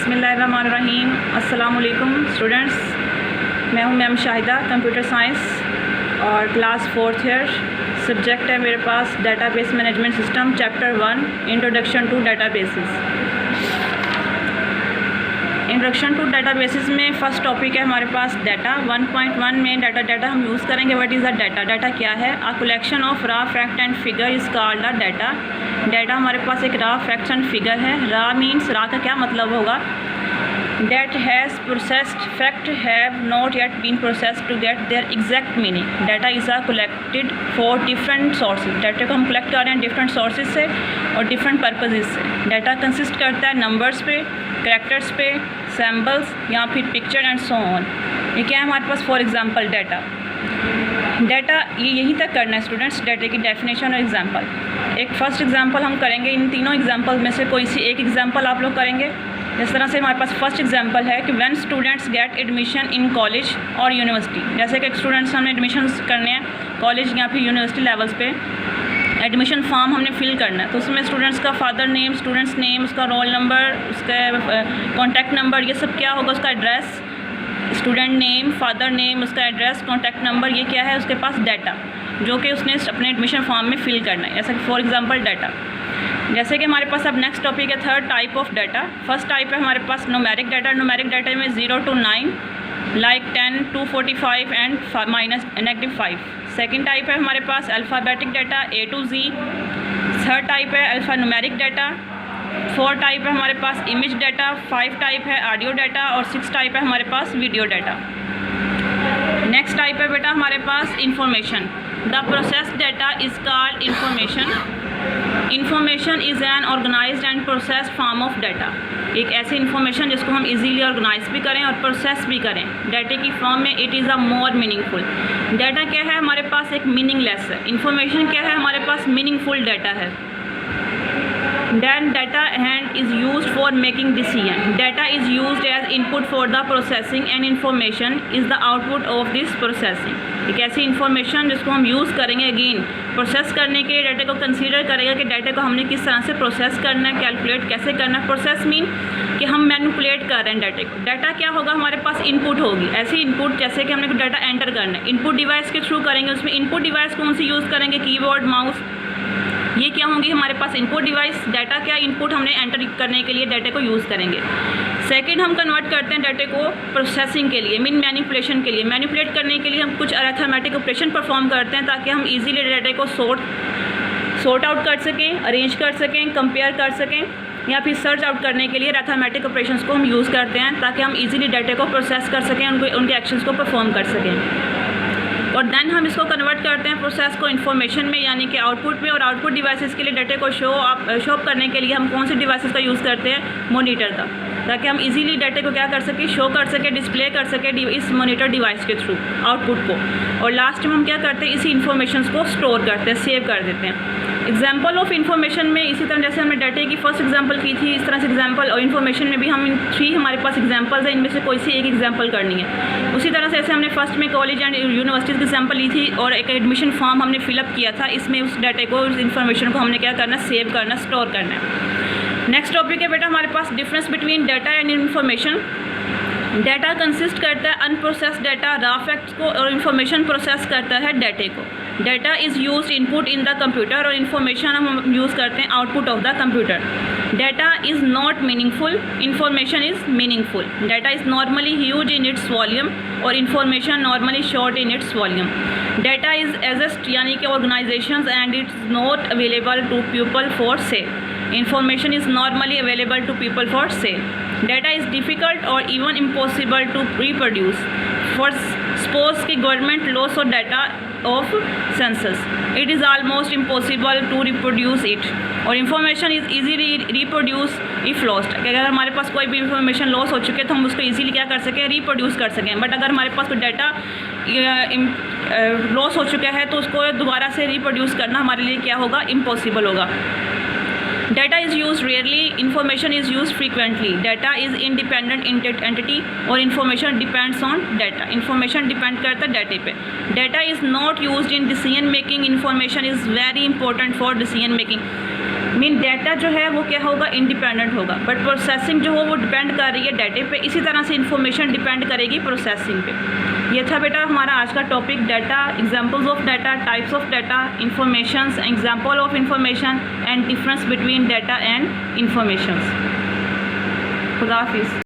बिस्मिल्लाहिर्रहमानिर्रहीम। अस्सलाम वालेकुम स्टूडेंट्स, मैं हूं मैम शाहिदा, कंप्यूटर साइंस और क्लास 4th ईयर। सब्जेक्ट है मेरे पास database management system, chapter 1 introduction to databases. Introduction to databases में फ़र्स्ट टॉपिक है हमारे पास डाटा। 1.1 में डाटा हम यूज़ करेंगे। What is the data? Data क्या है? अ कलेक्शन ऑफ रा fact and figure is called a data. Data हमारे पास एक रा फैक्ट्स एंड फिगर है। रा मीन्स, रा का क्या मतलब होगा? That has processed fact have not yet been processed to get their exact meaning. Data is collected for different sources. Data को हम collect कर रहे हैं different sources से और different purposes से। Data consist करता है numbers पे, characters पे, symbols या फिर picture and so on। ये क्या है हमारे पास? For example data ये यहीं तक करना है स्टूडेंट्स। डाटा की डेफिनेशन और एग्जांपल। एक फर्स्ट एग्जांपल हम करेंगे। इन तीनों एग्जांपल में से कोई सी एक एग्जांपल आप लोग करेंगे। इस तरह से हमारे पास फर्स्ट एग्जांपल है कि when students get admission in college और यूनिवर्सिटी। जैसे कि स्टूडेंट्स हमने एडमिशन करने हैं कॉलेज या फिर यूनिवर्सिटी लेवल्स पे, एडमिशन फॉर्म हमने फिल करना है। तो उसमें स्टूडेंट्स का फादर नेम, स्टूडेंट्स नेम, उसका रोल नंबर, उसका कॉन्टैक्ट नंबर, ये सब क्या होगा? उसका address, student name, father name, उसका एड्रेस, कॉन्टैक्ट नंबर, ये क्या है उसके पास? डाटा, जो कि उसने अपने एडमिशन फॉर्म में फिल करना है। ऐसा फॉर एग्जांपल डाटा। जैसे कि हमारे पास अब नेक्स्ट टॉपिक है third type of data. First type है हमारे पास न्यूमेरिक डाटा। न्यूमेरिक डाटा में 0 to 9 like 10 to 45 and -5। Second type है हमारे पास alphabetic data A to Z। Third type है अल्फ़ा न्यूमेरिक डाटा। 4 टाइप है हमारे पास इमेज डाटा। 5 टाइप है ऑडियो डाटा और 6 टाइप है हमारे पास वीडियो डाटा। नेक्स्ट टाइप है बेटा हमारे पास information. The process data is called information. Information is an organized and process form of data. एक ऐसी इंफॉर्मेशन जिसको हम इजीली ऑर्गेनाइज भी करें और प्रोसेस भी करें डाटा की फॉर्म में। It is a more meaningful. Data क्या है हमारे पास? एक मीनिंगलेस है। इंफॉर्मेशन क्या है हमारे पास? मीनिंगफुल डाटा है। Then data and is used for making decision. Data is used as input for the processing and information is the output of this processing. एक ऐसी इंफॉर्मेशन जिसको हम यूज़ करेंगे अगेन प्रोसेस करने के। डाटा को consider करेगा कि डाटा को हमने किस तरह से प्रोसेस करना है, कैलकुलेट कैसे करना है। प्रोसेस मीन कि हम मैनिपुलेट कर रहे हैं डाटा को। डाटा क्या होगा हमारे पास? इनपुट होगी। ऐसी इनपुट जैसे कि हमने कोई डाटा एंटर करना है, इनपुट डिवाइस के थ्रू करेंगे। उसमें इनपुट डिवाइस कौन सी यूज़ करेंगे? कीबोर्ड, माउस, ये क्या होंगी हमारे पास? Input device. डाटा क्या? इनपुट हमने एंटर करने के लिए डाटा को यूज़ करेंगे। सेकंड, हम कन्वर्ट करते हैं डाटा को प्रोसेसिंग के लिए, मीन मैनिपुलेशन के लिए। मैनिपुलेट करने के लिए हम कुछ अरिथमेटिक ऑपरेशन परफॉर्म करते हैं ताकि हम इजीली डाटा को सॉर्ट आउट कर सकें, अरेंज कर सकें, कंपेयर कर सकें, या फिर सर्च आउट करने के लिए अरिथमेटिक ऑपरेशंस को हम यूज़ करते हैं ताकि हम इजीली डाटा को प्रोसेस कर सकें, उनके एक्शंस को परफॉर्म कर सकें। और देन हम इसको कन्वर्ट करते हैं प्रोसेस को इन्फॉर्मेशन में, यानी कि आउटपुट में। और आउटपुट डिवाइसेस के लिए डाटा को शो अप करने के लिए हम कौन से डिवाइसेस का यूज़ करते हैं? मॉनिटर का, ताकि हम इजीली डाटा को क्या कर सकें? शो कर सकें, डिस्प्ले कर सकें इस मॉनिटर डिवाइस के थ्रू आउटपुट को। और लास्ट में हम क्या करते हैं? इसी इन्फॉर्मेशन को स्टोर करते हैं, सेव कर देते हैं। एग्जाम्पल ऑफ इन्फॉर्मेशन में इसी तरह जैसे हमने डाटा की फर्स्ट एग्जाम्पल की थी, इस तरह से एग्जाम्पल और इन्फॉर्मेशन में भी हम 3 हमारे पास एग्जाम्पल्स हैं, इनमें से कोई सी एक एग्जाम्पल करनी है। उसी तरह से जैसे हमने फर्स्ट में कॉलेज एंड यूनिवर्सिटीज़ की एग्जाम्पल ली थी और एक एडमिशन फॉर्म हमने फिलअप किया था। इसमें उस डाटा को, उस इन्फॉर्मेशन को हमने क्या करना? सेव करना, स्टोर करना है। नेक्स्ट टॉपिक है बेटा हमारे पास difference between data and information. Data consist करता है अनप्रोसेस्ड डाटा, रॉ फैक्ट्स को, और इन्फॉर्मेशन प्रोसेस करता है डाटे को। Data is used input in the computer और इन्फॉर्मेशन हम यूज़ करते हैं output of the computer. Data is not meaningful, information is meaningful. Data is normally huge in its volume और information normally short in its volume. Data is exist यानी कि organizations and it's not available to people for sale. Information is normally available to people for sale. Data is difficult or even impossible to reproduce. For suppose कि government loss of data of census, it is almost impossible to reproduce it. और information is easily reproduced if lost. अगर हमारे पास कोई भी information loss हो चुके तो हम उसको easily क्या कर सकें? reproduce कर सकें। बट अगर हमारे पास कोई डाटा लॉस हो चुका है तो उसको दोबारा से reproduce करना हमारे लिए क्या होगा? impossible होगा। Data is used rarely, information is used frequently. Data is independent entity और information depends on data. Information depend करता है data पे। Data is not used in decision making. Information is very important for decision making. Mean data जो है वो क्या होगा, independent होगा, बट प्रोसेसिंग जो हो वो डिपेंड कर रही है डाटे पे। इसी तरह से इंफॉर्मेशन डिपेंड करेगी प्रोसेसिंग पे। ये था बेटा हमारा आज का topic, data, examples of data, types of data, informations, example of information and difference between data and informations. खुदा हाफिज़।